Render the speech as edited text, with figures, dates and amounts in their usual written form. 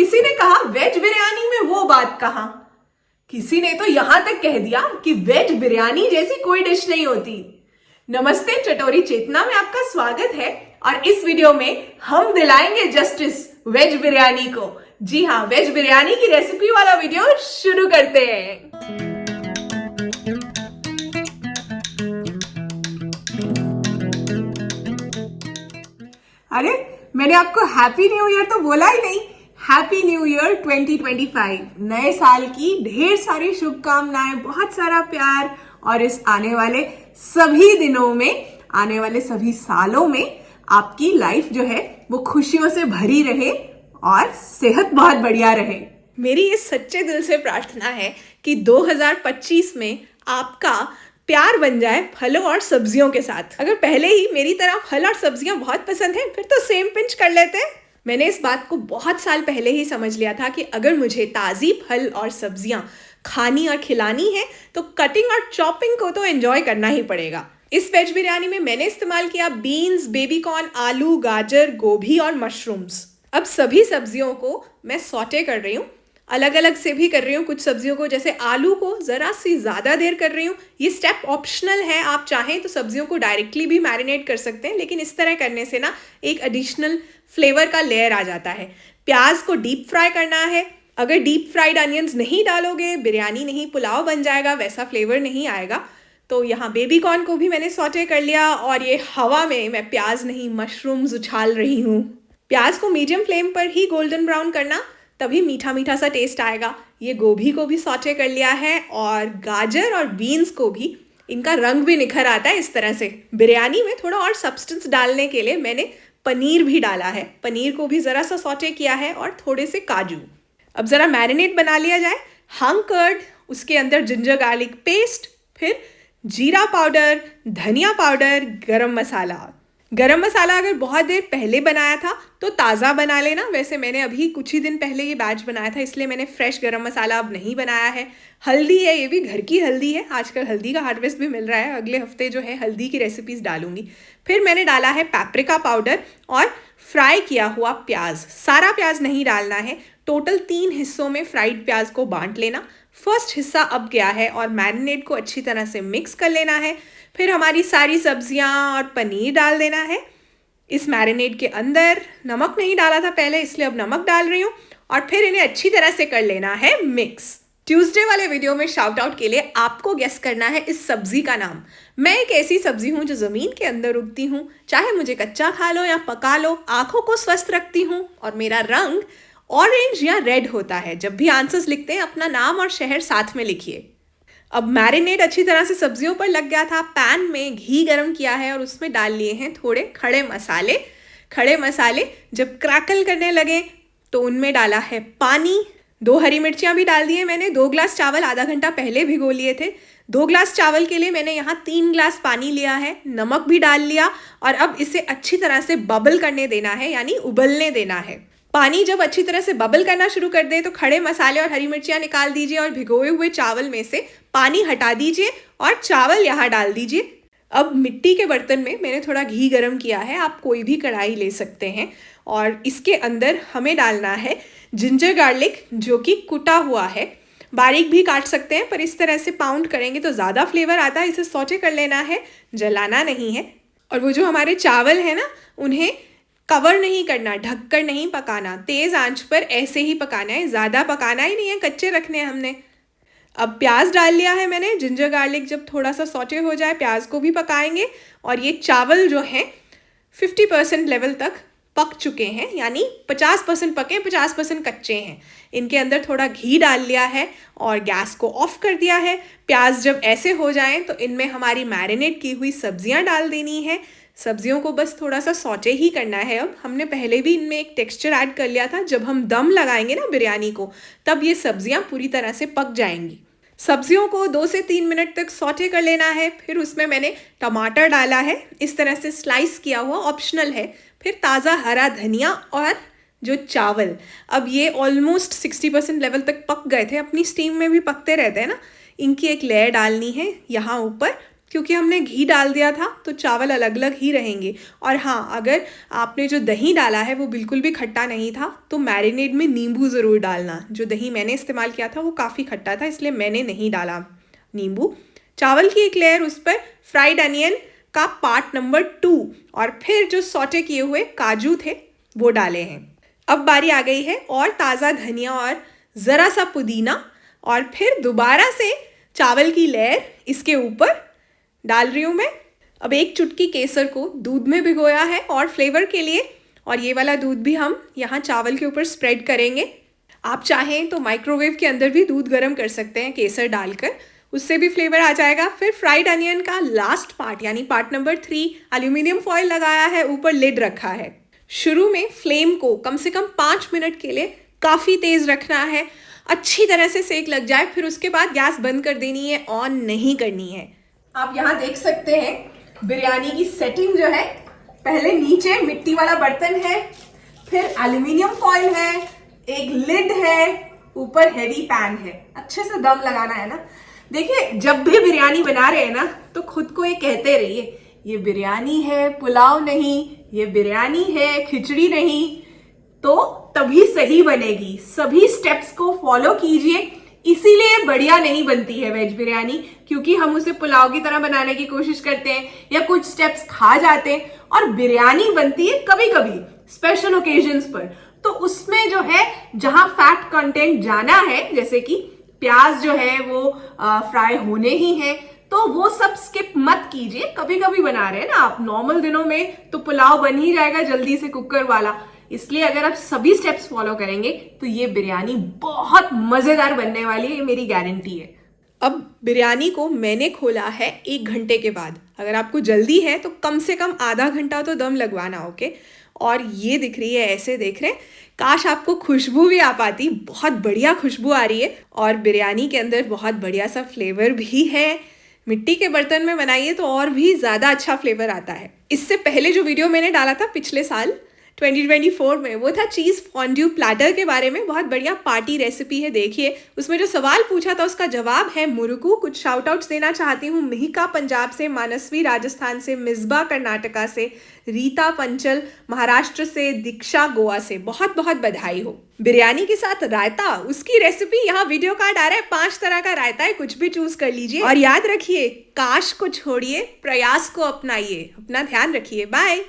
किसी ने कहा वेज बिरयानी में वो बात कहा, किसी ने तो यहां तक कह दिया कि वेज बिरयानी जैसी कोई डिश नहीं होती। नमस्ते, चटोरी चेतना में आपका स्वागत है और इस वीडियो में हम दिलाएंगे जस्टिस वेज बिरयानी को। जी हाँ, वेज बिरयानी की रेसिपी वाला वीडियो शुरू करते हैं। अरे, मैंने आपको हैप्पी न्यू ईयर तो बोला ही नहीं। Happy new year 2025। नए साल की ढेर सारी शुभकामनाएं, बहुत सारा प्यार और इस आने वाले सभी दिनों में, आने वाले सभी सालों में आपकी लाइफ जो है वो खुशियों से भरी रहे और सेहत बहुत बढ़िया रहे। मेरी इस सच्चे दिल से प्रार्थना है कि 2025 में आपका प्यार बन जाए फलों और सब्जियों के साथ। अगर पहले ही मेरी तरह फल और सब्जियां बहुत पसंद हैं, फिर तो सेम पिंच कर लेते हैं। मैंने इस बात को बहुत साल पहले ही समझ लिया था कि अगर मुझे ताज़ी फल और सब्जियां खानी और खिलानी है तो कटिंग और चॉपिंग को तो एंजॉय करना ही पड़ेगा। इस वेज बिरयानी में मैंने इस्तेमाल किया बीन्स, बेबी कॉर्न, आलू, गाजर, गोभी और मशरूम्स। अब सभी सब्जियों को मैं सॉटे कर रही हूँ, अलग अलग से भी कर रही हूँ। कुछ सब्जियों को, जैसे आलू को, ज़रा सी ज़्यादा देर कर रही हूँ। ये स्टेप ऑप्शनल है, आप चाहें तो सब्जियों को डायरेक्टली भी मैरिनेट कर सकते हैं, लेकिन इस तरह करने से ना एक एडिशनल फ्लेवर का लेयर आ जाता है। प्याज को डीप फ्राई करना है। अगर डीप फ्राइड अनियंस नहीं डालोगे, बिरयानी नहीं पुलाव बन जाएगा, वैसा फ्लेवर नहीं आएगा। तो यहाँ बेबी कॉर्न को भी मैंने सॉटे कर लिया और ये हवा में मैं प्याज नहीं मशरूम्स उछाल रही हूँ। प्याज को मीडियम फ्लेम पर ही गोल्डन ब्राउन करना, तभी मीठा मीठा सा टेस्ट आएगा। ये गोभी को भी सॉटे कर लिया है और गाजर और बीन्स को भी, इनका रंग भी निखर आता है इस तरह से। बिरयानी में थोड़ा और सब्सटेंस डालने के लिए मैंने पनीर भी डाला है। पनीर को भी ज़रा सा सॉटे किया है और थोड़े से काजू। अब ज़रा मैरिनेट बना लिया जाए। हंग कर्ड, उसके अंदर जिंजर गार्लिक पेस्ट, फिर जीरा पाउडर, धनिया पाउडर, गरम मसाला। गरम मसाला अगर बहुत देर पहले बनाया था तो ताज़ा बना लेना। वैसे मैंने अभी कुछ ही दिन पहले ये बैच बनाया था, इसलिए मैंने फ्रेश गरम मसाला अब नहीं बनाया है। हल्दी है, ये भी घर की हल्दी है। आजकल हल्दी का हार्वेस्ट भी मिल रहा है। अगले हफ्ते जो है हल्दी की रेसिपीज़ डालूंगी। फिर मैंने डाला है पैप्रिका पाउडर और फ्राई किया हुआ प्याज। सारा प्याज नहीं डालना है, टोटल 3 हिस्सों में फ्राइड प्याज को बांट लेना। फर्स्ट हिस्सा अब गया है और मैरिनेट को अच्छी तरह से मिक्स कर लेना है। फिर हमारी सारी सब्जियां और पनीर डाल देना है इस मैरिनेट के अंदर। नमक नहीं डाला था पहले, इसलिए अब नमक डाल रही हूँ और फिर इन्हें अच्छी तरह से कर लेना है मिक्स। ट्यूसडे वाले वीडियो में शाउट आउट के लिए आपको गेस करना है इस सब्जी का नाम। मैं एक ऐसी सब्जी हूँ जो ज़मीन के अंदर उगती हूँ, चाहे मुझे कच्चा खा लो या पका लो, आँखों को स्वस्थ रखती हूँ और मेरा रंग ऑरेंज या रेड होता है। जब भी आंसर्स लिखते हैं अपना नाम और शहर साथ में लिखिए। अब मैरिनेट अच्छी तरह से सब्जियों पर लग गया था। पैन में घी गरम किया है और उसमें डाल लिए हैं थोड़े खड़े मसाले। खड़े मसाले जब क्रैकल करने लगे तो उनमें डाला है पानी। 2 हरी मिर्चियाँ भी डाल दी हैं मैंने। 2 ग्लास चावल आधा घंटा पहले भिगो लिए थे। 2 ग्लास चावल के लिए मैंने यहाँ 3 ग्लास पानी लिया है। नमक भी डाल लिया और अब इसे अच्छी तरह से बबल करने देना है, यानी उबलने देना है। पानी जब अच्छी तरह से बबल करना शुरू कर दे तो खड़े मसाले और हरी मिर्चियाँ निकाल दीजिए और भिगोए हुए चावल में से पानी हटा दीजिए और चावल यहाँ डाल दीजिए। अब मिट्टी के बर्तन में मैंने थोड़ा घी गरम किया है, आप कोई भी कढ़ाई ले सकते हैं और इसके अंदर हमें डालना है जिंजर गार्लिक, जो कि कुटा हुआ है। बारीक भी काट सकते हैं, पर इस तरह से पाउंड करेंगे तो ज़्यादा फ्लेवर आता है। इसे सॉटे कर लेना है, जलाना नहीं है। और वो जो हमारे चावल है ना, उन्हें कवर नहीं करना, ढककर नहीं पकाना, तेज़ आंच पर ऐसे ही पकाना है। ज़्यादा पकाना ही नहीं है, कच्चे रखने हैं हमने। अब प्याज डाल लिया है मैंने। जिंजर गार्लिक जब थोड़ा सा सॉटे हो जाए, प्याज को भी पकाएंगे। और ये चावल जो हैं 50% लेवल तक पक चुके हैं, यानी 50% पके, 50% कच्चे हैं। इनके अंदर थोड़ा घी डाल लिया है और गैस को ऑफ कर दिया है। प्याज जब ऐसे हो जाएं तो इनमें हमारी मैरिनेट की हुई सब्जियां डाल देनी है। सब्जियों को बस थोड़ा सा सॉटे ही करना है। अब हमने पहले भी इनमें एक टेक्सचर ऐड कर लिया था। जब हम दम लगाएंगे ना बिरयानी को, तब ये सब्जियां पूरी तरह से पक जाएंगी। सब्जियों को 2 से 3 मिनट तक सॉटे कर लेना है। फिर उसमें मैंने टमाटर डाला है, इस तरह से स्लाइस किया हुआ, ऑप्शनल है। फिर ताज़ा हरा धनिया और जो चावल, अब ये ऑलमोस्ट 60% लेवल तक पक गए थे। अपनी स्टीम में भी पकते रहते हैं ना। इनकी एक लेयर डालनी है यहाँ ऊपर। क्योंकि हमने घी डाल दिया था तो चावल अलग अलग ही रहेंगे। और हाँ, अगर आपने जो दही डाला है वो बिल्कुल भी खट्टा नहीं था तो मैरिनेड में नींबू ज़रूर डालना। जो दही मैंने इस्तेमाल किया था वो काफ़ी खट्टा था, इसलिए मैंने नहीं डाला नींबू। चावल की एक लेयर, उस पर फ्राइड अनियन का पार्ट नंबर 2 और फिर जो सॉटे किए हुए काजू थे वो डाले हैं। अब बारी आ गई है और ताज़ा धनिया और ज़रा सा पुदीना, और फिर दोबारा से चावल की लेयर इसके ऊपर डाल रही हूँ मैं। अब एक चुटकी केसर को दूध में भिगोया है और फ्लेवर के लिए, और ये वाला दूध भी हम यहाँ चावल के ऊपर स्प्रेड करेंगे। आप चाहें तो माइक्रोवेव के अंदर भी दूध गर्म कर सकते हैं केसर डालकर, उससे भी फ्लेवर आ जाएगा। फिर फ्राइड अनियन का लास्ट पार्ट यानी पार्ट नंबर 3, एल्यूमिनियम फॉइल लगाया है, ऊपर लिड रखा है। शुरू में फ्लेम को कम से कम 5 मिनट के लिए काफ़ी तेज़ रखना है, अच्छी तरह से सेक लग जाए। फिर उसके बाद गैस बंद कर देनी है, ऑन नहीं करनी है। आप यहाँ देख सकते हैं बिरयानी की सेटिंग जो है, पहले नीचे मिट्टी वाला बर्तन है, फिर एल्यूमिनियम फॉइल है, एक लिड है, ऊपर हेवी पैन है। अच्छे से दम लगाना है ना। देखिए, जब भी बिरयानी बना रहे हैं ना तो खुद को ये कहते रहिए, ये बिरयानी है, पुलाव नहीं, ये बिरयानी है, खिचड़ी नहीं, तो तभी सही बनेगी। सभी स्टेप्स को फॉलो कीजिए, इसीलिए बढ़िया नहीं बनती है वेज बिरयानी, क्योंकि हम उसे पुलाव की तरह बनाने की कोशिश करते हैं या कुछ स्टेप्स खा जाते हैं। और बिरयानी बनती है कभी कभी स्पेशल ओकेजन्स पर, तो उसमें जो है जहां फैट कंटेंट जाना है, जैसे कि प्याज जो है वो फ्राई होने ही है, तो वो सब स्किप मत कीजिए। कभी कभी बना रहे हैं ना आप, नॉर्मल दिनों में तो पुलाव बन ही जाएगा जल्दी से कुकर वाला। इसलिए अगर आप सभी स्टेप्स फॉलो करेंगे तो ये बिरयानी बहुत मजेदार बनने वाली है, ये मेरी गारंटी है। अब बिरयानी को मैंने खोला है 1 घंटे के बाद। अगर आपको जल्दी है तो कम से कम आधा घंटा तो दम लगवाना, ओके। और ये दिख रही है, ऐसे देख रहे हैं, काश आपको खुशबू भी आ पाती, बहुत बढ़िया खुशबू आ रही है। और बिरयानी के अंदर बहुत बढ़िया सा फ्लेवर भी है। मिट्टी के बर्तन में बनाइए तो और भी ज़्यादा अच्छा फ्लेवर आता है। इससे पहले जो वीडियो मैंने डाला था पिछले साल 2024 में, वो था चीज़ फॉन्ड्यू प्लैटर के बारे में। बहुत बढ़िया पार्टी रेसिपी है, देखिए। उसमें जो सवाल पूछा था उसका जवाब है मुरुकू। कुछ शाउट आउट्स देना चाहती हूँ मिहिका पंजाब से, मानसवी राजस्थान से, मिसबा कर्नाटका से, रीता पंचल महाराष्ट्र से, दीक्षा गोवा से। बहुत बहुत बधाई हो। बिरयानी के साथ रायता, उसकी रेसिपी यहाँ वीडियो कार्ड आ रहा है। 5 तरह का रायता है, कुछ भी चूज कर लीजिए। और याद रखिए, काश को छोड़िए, प्रयास को अपनाइए। अपना ध्यान रखिए, बाय।